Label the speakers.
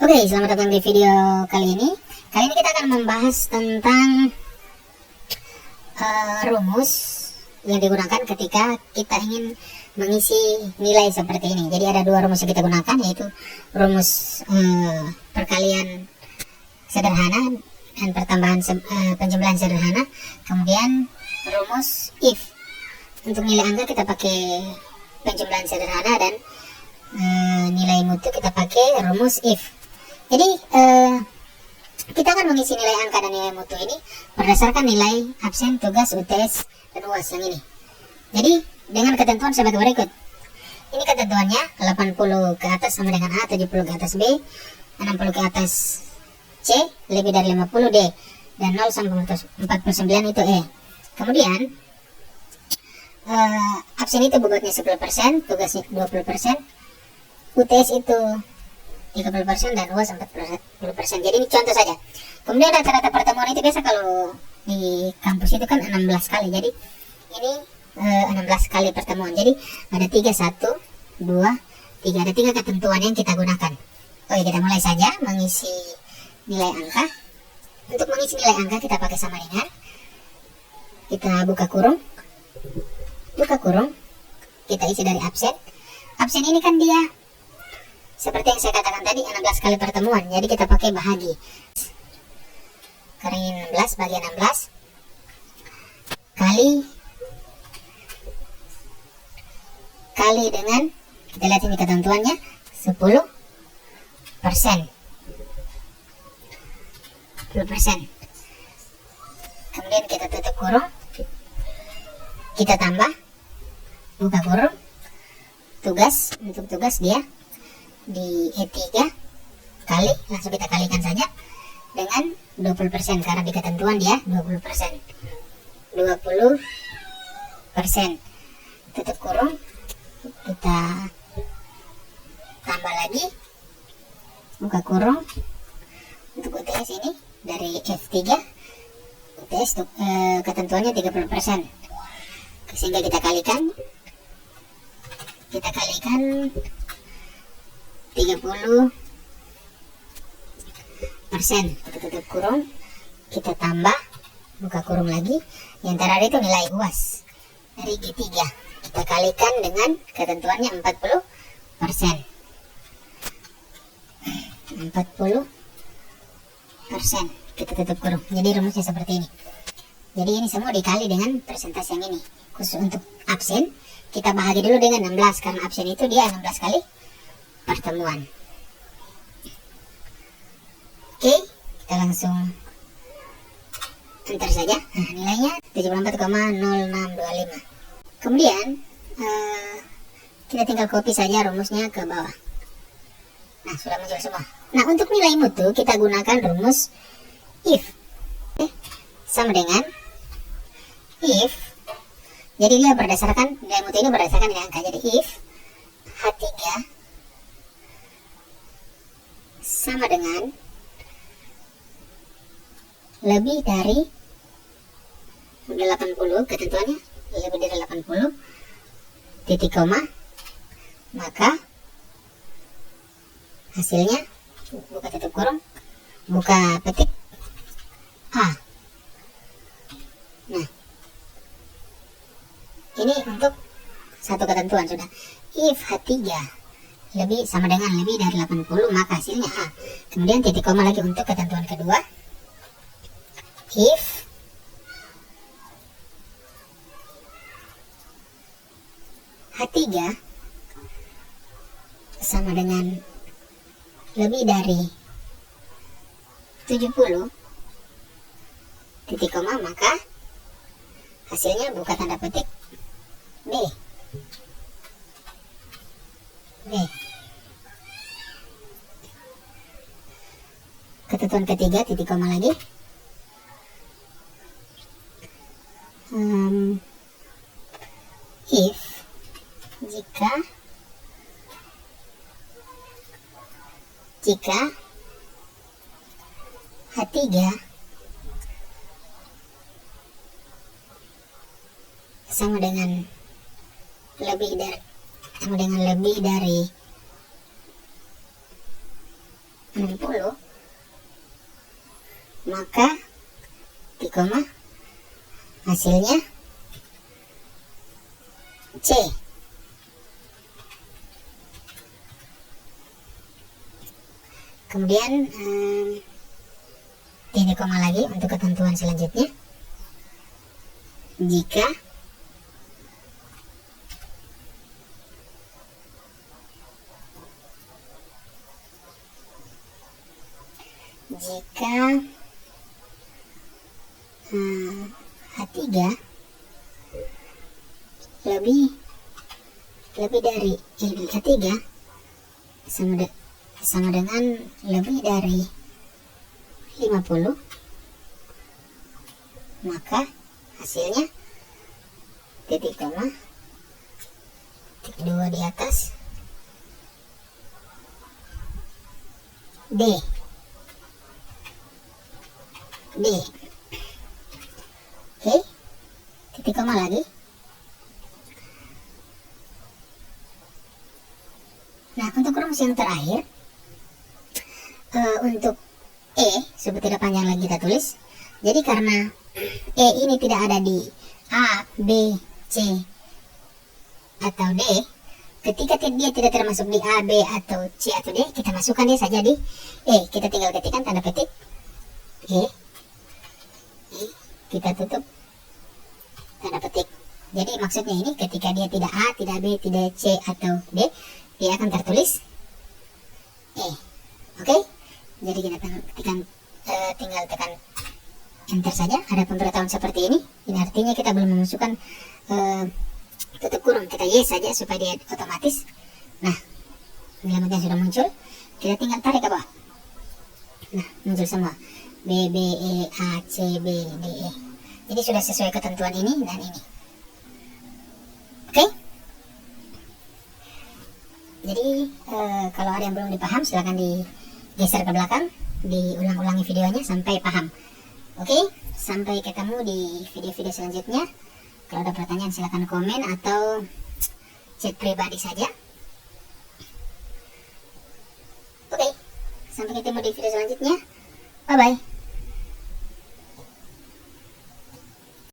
Speaker 1: Oke, selamat datang di video kali ini. Kali ini kita akan membahas tentang rumus yang digunakan ketika kita ingin mengisi nilai seperti ini. Jadi ada dua rumus yang kita gunakan, yaitu rumus perkalian sederhana dan pertambahan penjumlahan sederhana. Kemudian rumus if. Untuk nilai angka kita pakai penjumlahan sederhana, dan nilai mutu kita pakai rumus if. Jadi kita akan mengisi nilai angka dan nilai mutu ini berdasarkan nilai absen, tugas, UTS, dan UAS yang ini. Jadi dengan ketentuan sebagai berikut. Ini ketentuannya 80 ke atas sama dengan A, 70 ke atas B, 60 ke atas C, lebih dari 50 D, dan 0 sampai 49 itu E. Kemudian absen itu bobotnya 10%, tugasnya 20%, UTS itu 30%, dan UAS 40%. Jadi ini contoh saja. Kemudian rata-rata pertemuan itu biasa kalau di kampus itu kan 16 kali. Jadi ini 16 kali pertemuan. Jadi ada 3, 1, 2, 3. Ada 3 ketentuan yang kita gunakan. Oke, kita mulai saja mengisi nilai angka. Untuk mengisi nilai angka kita pakai sama dengan, kita buka kurung, kita isi dari absen. Absen ini kan dia seperti yang saya katakan tadi, 16 kali pertemuan. Jadi kita pakai bahagi. Karena ini 16 bagi 16 kali dengan, kita lihat ini ketentuannya 10%. 10%. Kemudian kita tutup kurung, kita tambah, buka kurung, tugas. Untuk tugas dia di E3 kali, langsung kita kalikan saja dengan 20%, karena di ketentuan dia 20%. 20%. Tutup kurung, kita tambah lagi, buka kurung. Untuk UTS ini dari F3, UTS ketentuannya 30%, sehingga kita kalikan 30%. Kita tutup kurung, kita tambah, buka kurung lagi. Yang terakhir itu nilai UAS dari G3, kita kalikan dengan ketentuannya 40%. 40%. Kita tutup kurung. Jadi rumusnya seperti ini. Jadi ini semua dikali dengan persentase yang ini. Khusus untuk absen, kita bahagi dulu dengan 16, karena absen itu dia 16 kali pertemuan. Oke, kita langsung enter saja. Nah, nilainya 74,0625. Kemudian kita tinggal copy saja rumusnya ke bawah. Nah, sudah muncul semua. Nah, untuk nilai mutu kita gunakan rumus if. Sama dengan if. Jadi dia berdasarkan, nilai mutu ini berdasarkan nilai angka. Jadi if H3 sama dengan lebih dari 80, ketentuannya lebih dari 80, titik koma, maka hasilnya, buka tutup kurung, buka petik A. Nah, ini untuk satu ketentuan sudah. If H3 lebih sama dengan lebih dari 80, maka hasilnya A. Kemudian titik koma lagi untuk ketentuan kedua. If H3 sama dengan lebih dari 70, titik koma, maka hasilnya, buka tanda petik B. Ketentuan ketiga, titik koma lagi. If jika H3 sama dengan lebih dari 60, maka titik koma hasilnya C. Kemudian titik koma lagi untuk ketentuan selanjutnya. Jika H3 lebih dari H3 sama dengan lebih dari 50, maka hasilnya titik koma titik 2 di atas D. Oke, titik koma lagi. Nah, untuk rumus yang terakhir, untuk E sebut tidak panjang lagi kita tulis. Jadi karena E ini tidak ada di A, B, C, atau D, ketika dia tidak termasuk di A, B, atau C, atau D, kita masukkan dia saja di E. Kita tinggal ketikkan tanda petik E, kita tutup tanda petik. Jadi maksudnya ini ketika dia tidak A, tidak B, tidak C, atau D, dia akan tertulis E. Oke? Jadi kita tinggal tekan enter saja. Ada pemberitahuan seperti ini. Ini artinya kita belum memasukkan tutup kurung. Kita yes saja supaya dia otomatis. Nah, alamatnya sudah muncul. Kita tinggal tarik ke bawah. Nah, muncul semua B, B, E, A, C, B, D, E. Jadi sudah sesuai ketentuan ini dan ini. Oke? Jadi kalau ada yang belum dipaham, silahkan digeser ke belakang, diulang-ulangi videonya sampai paham. Oke? Sampai ketemu di video-video selanjutnya. Kalau ada pertanyaan silahkan komen atau chat pribadi saja. Oke, sampai ketemu di video selanjutnya. Bye-bye.